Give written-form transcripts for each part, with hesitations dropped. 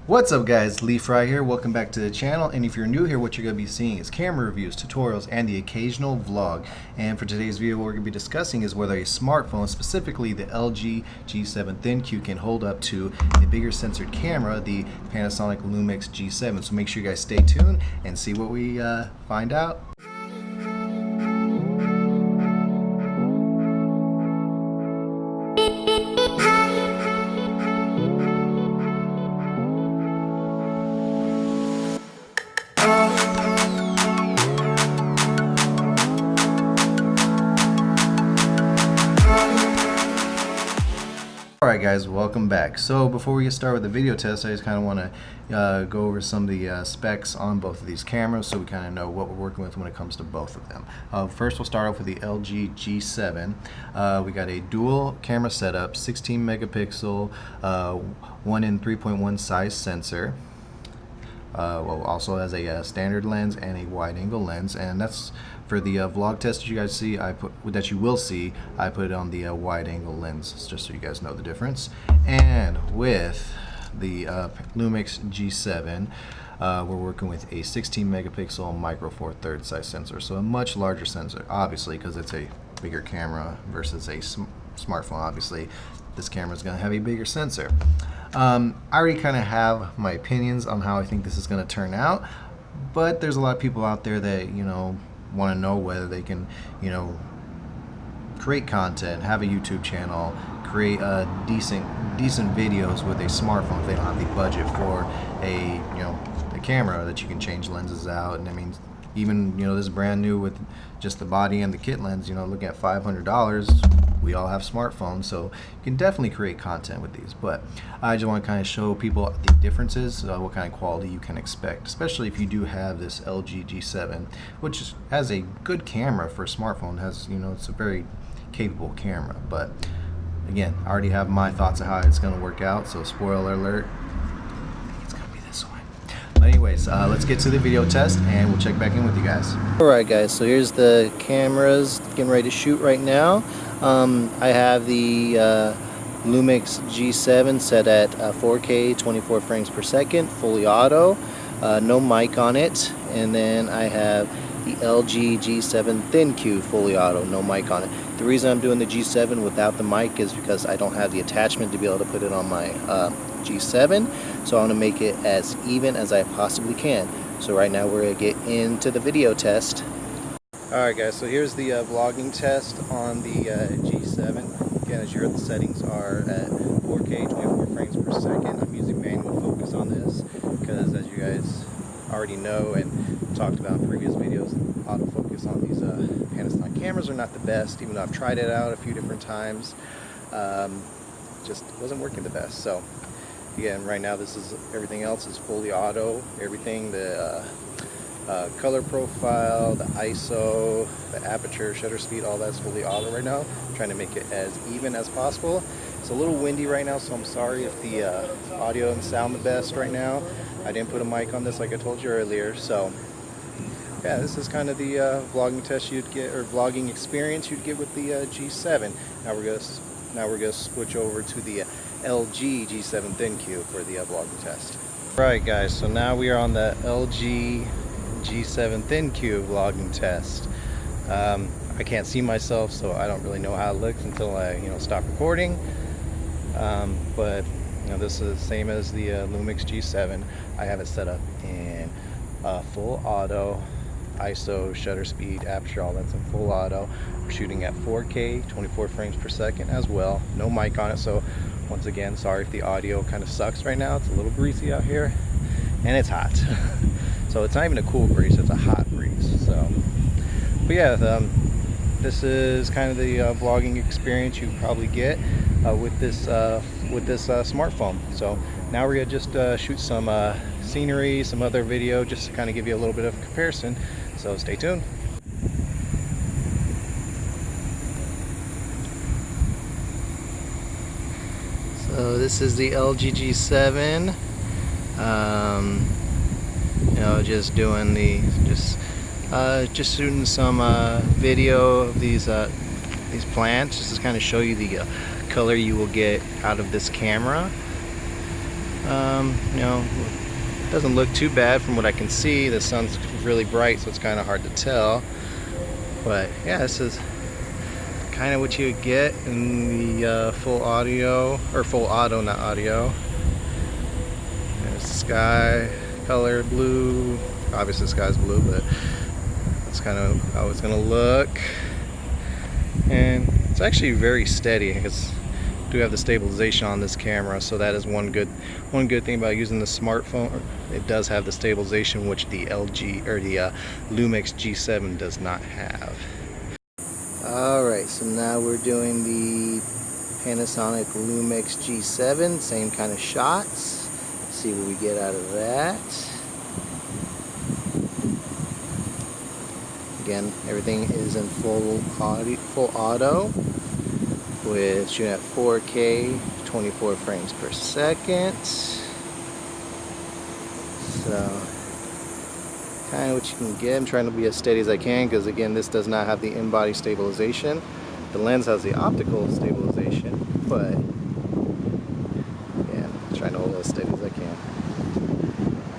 What's up guys, Lee Fry here, welcome back to the channel, and if you're new here, what you're going to be seeing is camera reviews, tutorials, and the occasional vlog. And for today's video, what we're going to be discussing is whether a smartphone, specifically the LG G7 ThinQ, can hold up to a bigger sensored camera, the Panasonic Lumix G7. So make sure you guys stay tuned and see what we find out. Alright guys, welcome back. So before we get started with the video test, I just kind of want to go over some of the specs on both of these cameras so we kind of know what we're working with when it comes to both of them. First we'll start off with the LG G7. We got a dual camera setup, 16 megapixel, 1 in 3.1 size sensor. Also has a standard lens and a wide angle lens, and that's for the vlog test that you guys see. I put it on the wide angle lens, just so you guys know the difference. And with the Lumix G7, we're working with a 16 megapixel micro four thirds size sensor, so a much larger sensor, obviously, because it's a bigger camera versus a smartphone. Obviously, this camera is going to have a bigger sensor. I already kind of have my opinions on how I think this is going to turn out, but there's a lot of people out there that, you know, want to know whether they can, you know, create content, have a YouTube channel, create decent videos with a smartphone if they don't have the budget for a, you know, a camera that you can change lenses out. And I mean, even, you know, this is brand new with just the body and the kit lens, you know, looking at $500. We all have smartphones, so you can definitely create content with these. But I just want to kind of show people the differences, what kind of quality you can expect, especially if you do have this LG G7, which has a good camera for a smartphone. Has, you know, it's a very capable camera. But again, I already have my thoughts of how it's going to work out, so spoiler alert, it's going to be this one. But anyways, let's get to the video test and we'll check back in with you guys. Alright guys, so here's the cameras getting ready to shoot right now. I have the Lumix G7 set at 4K 24 frames per second, fully auto, no mic on it. And then I have the LG G7 ThinQ fully auto, no mic on it. The reason I'm doing the G7 without the mic is because I don't have the attachment to be able to put it on my G7, so I want to make it as even as I possibly can. So right now we're going to get into the video test. Alright guys, so here's the vlogging test on the G7. Again, as you heard, the settings are at 4K 24 frames per second. I'm using manual focus on this because, as you guys already know and talked about in previous videos, autofocus on these Panasonic cameras are not the best. Even though I've tried it out a few different times, just wasn't working the best. So again, right now everything else is fully auto. Everything, the color profile, the ISO, the aperture, shutter speed, all that's fully auto right now. I'm trying to make it as even as possible. It's a little windy right now, so I'm sorry if the audio doesn't sound the best right now. I didn't put a mic on this like I told you earlier, so yeah, this is kind of the vlogging test you'd get, or vlogging experience you'd get with the G7. Now we're gonna switch over to the LG G7 ThinQ for the vlogging test. Right guys, so now we are on the LG G7 ThinQ vlogging test. I can't see myself, so I don't really know how it looks until I, you know, stop recording. But you know, this is the same as the Lumix G7. I have it set up in full auto, ISO, shutter speed, aperture, all that's in full auto. We're shooting at 4K 24 frames per second as well. No mic on it, so once again, sorry if the audio kind of sucks right now. It's a little breezy out here and it's hot. So it's not even a cool breeze, it's a hot breeze. So, but yeah, this is kind of the vlogging experience you probably get with this smartphone. So now we're gonna just shoot some scenery, some other video, just to kind of give you a little bit of comparison. So stay tuned. So this is the LG G7. You know, just doing just shooting some video of these plants, just to kind of show you the color you will get out of this camera. You know, doesn't look too bad from what I can see. The sun's really bright, so it's kind of hard to tell. But yeah, this is kind of what you would get in the full audio, or full auto, not audio. There's the sky, color blue. Obviously the sky's blue, but that's kind of how it's gonna look. And it's actually very steady because I do have the stabilization on this camera, so that is one good thing about using the smartphone. It does have the stabilization, which the LG or the Lumix G7 does not have. Alright, so now we're doing the Panasonic Lumix G7, same kind of shots. Let's see what we get out of that. Again, everything is in full auto, with shooting at 4K, 24 frames per second. So, kind of what you can get. I'm trying to be as steady as I can because, again, this does not have the in-body stabilization. The lens has the optical stabilization, but yeah, I'm trying to hold it as steady as I can.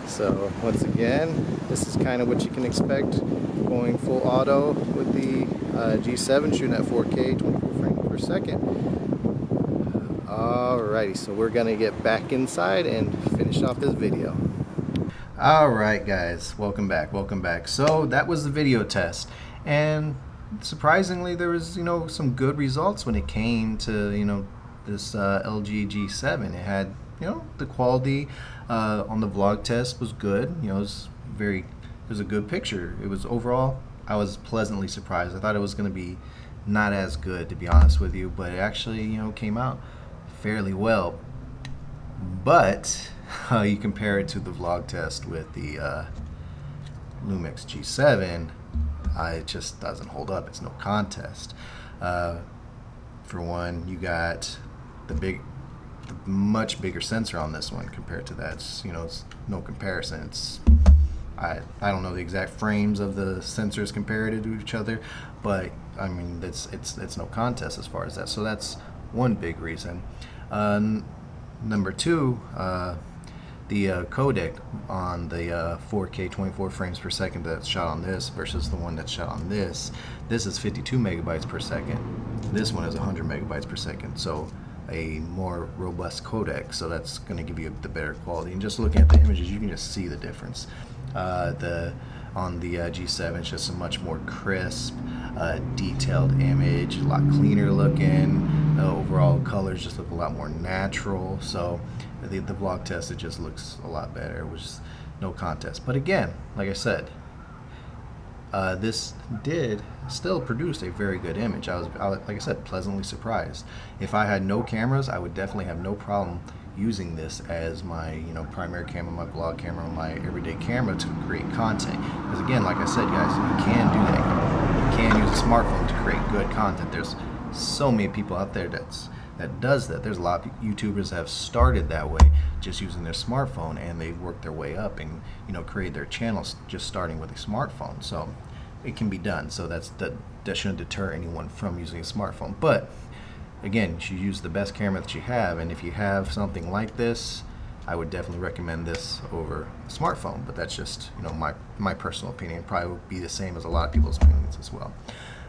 So once again, this is kind of what you can expect going full auto with the G7, shooting at 4K, 24 frames per second. Alrighty, so we're gonna get back inside and finish off this video. Alright guys, welcome back. So that was the video test, and surprisingly there was, some good results when it came to, this LG G7. It had, the quality on the vlog test was good. It was a good picture. It was overall, I was pleasantly surprised. I thought it was going to be not as good, to be honest with you, but it actually, came out fairly well. But you compare it to the vlog test with the Lumix G7, it just doesn't hold up. It's no contest. For one, you got the much bigger sensor on this one compared to that. It's no comparison. I don't know the exact frames of the sensors compared to each other, but I mean it's no contest as far as that. So that's one big reason. Number two, the codec on the 4K 24 frames per second that's shot on this versus the one that's shot on this. This is 52 megabytes per second. This one is 100 megabytes per second. So a more robust codec. So that's going to give you the better quality. And just looking at the images, you can just see the difference. On the G7, it's just a much more crisp, detailed image, a lot cleaner looking. The overall colors just look a lot more natural. So the vlog test, it just looks a lot better, which is no contest. But again, like I said, this did still produce a very good image. I was, like I said, pleasantly surprised. If I had no cameras, I would definitely have no problem using this as my primary camera, my vlog camera, my everyday camera to create content. Because again, like I said, guys, you can do that. You can use a smartphone to create good content. There's so many people out there that does that. There's a lot of YouTubers that have started that way, just using their smartphone, and they work their way up and create their channels just starting with a smartphone. So it can be done. So that shouldn't deter anyone from using a smartphone. But again, you should use the best camera that you have, and if you have something like this, I would definitely recommend this over a smartphone. But that's just my personal opinion. Probably would be the same as a lot of people's opinions as well.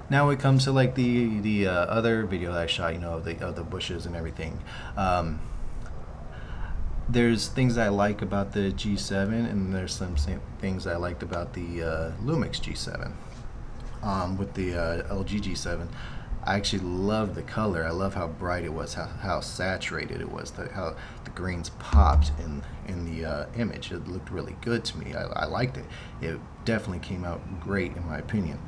Now when it comes to like the other video that I shot, of the bushes and everything, there's things I like about the G7, and there's some things I liked about the Lumix G7. With the LG G7, I actually love the color. I love how bright it was, how saturated it was, how the greens popped in the image. It looked really good to me. I liked it. It definitely came out great in my opinion.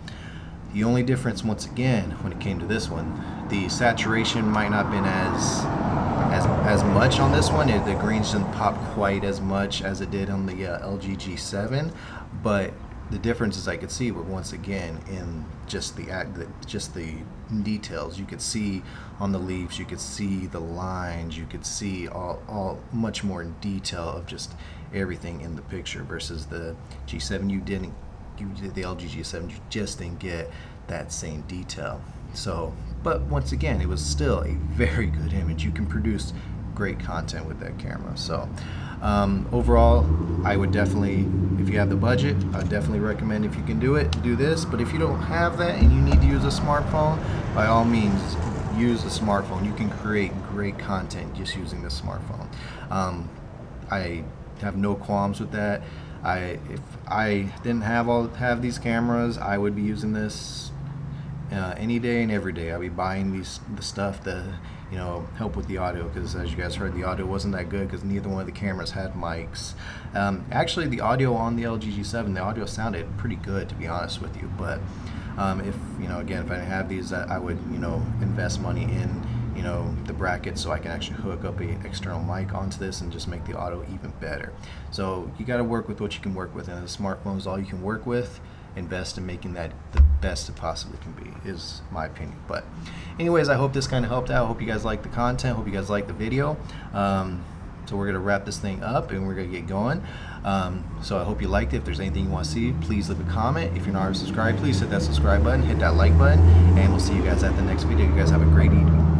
The only difference, once again, when it came to this one, the saturation might not have been as much on this one. The greens didn't pop quite as much as it did on the LG G7, but the differences I could see were once again in just the details. You could see on the leaves, you could see the lines, you could see all much more in detail of just everything in the picture versus the G7. The LG G7, you just didn't get that same detail. So, but once again, it was still a very good image. You can produce great content with that camera. So overall, I would definitely, if you have the budget, I would definitely recommend, if you can do it, do this. But if you don't have that and you need to use a smartphone, by all means use a smartphone. You can create great content just using the smartphone. I have no qualms with that. If I didn't have these cameras, I would be using this any day and every day. I'll be buying the stuff to, you know, help with the audio, because as you guys heard, the audio wasn't that good because neither one of the cameras had mics. Actually, the audio on the LG G7, the audio sounded pretty good, to be honest with you. But if, you know, again, if I didn't have these, I would, you know, invest money in, you know, the brackets so I can actually hook up an external mic onto this and just make the audio even better. So you got to work with what you can work with, and the smartphone is all you can work with. Invest in making that the best it possibly can be, is my opinion. But anyways, I hope this kind of helped out. I hope you guys like the content. Hope you guys like the video. So we're gonna wrap this thing up and we're gonna get going. So I hope you liked it. If there's anything you want to see, please leave a comment. If you're not already subscribed, please hit that subscribe button, hit that like button, and we'll see you guys at the next video. You guys have a great evening.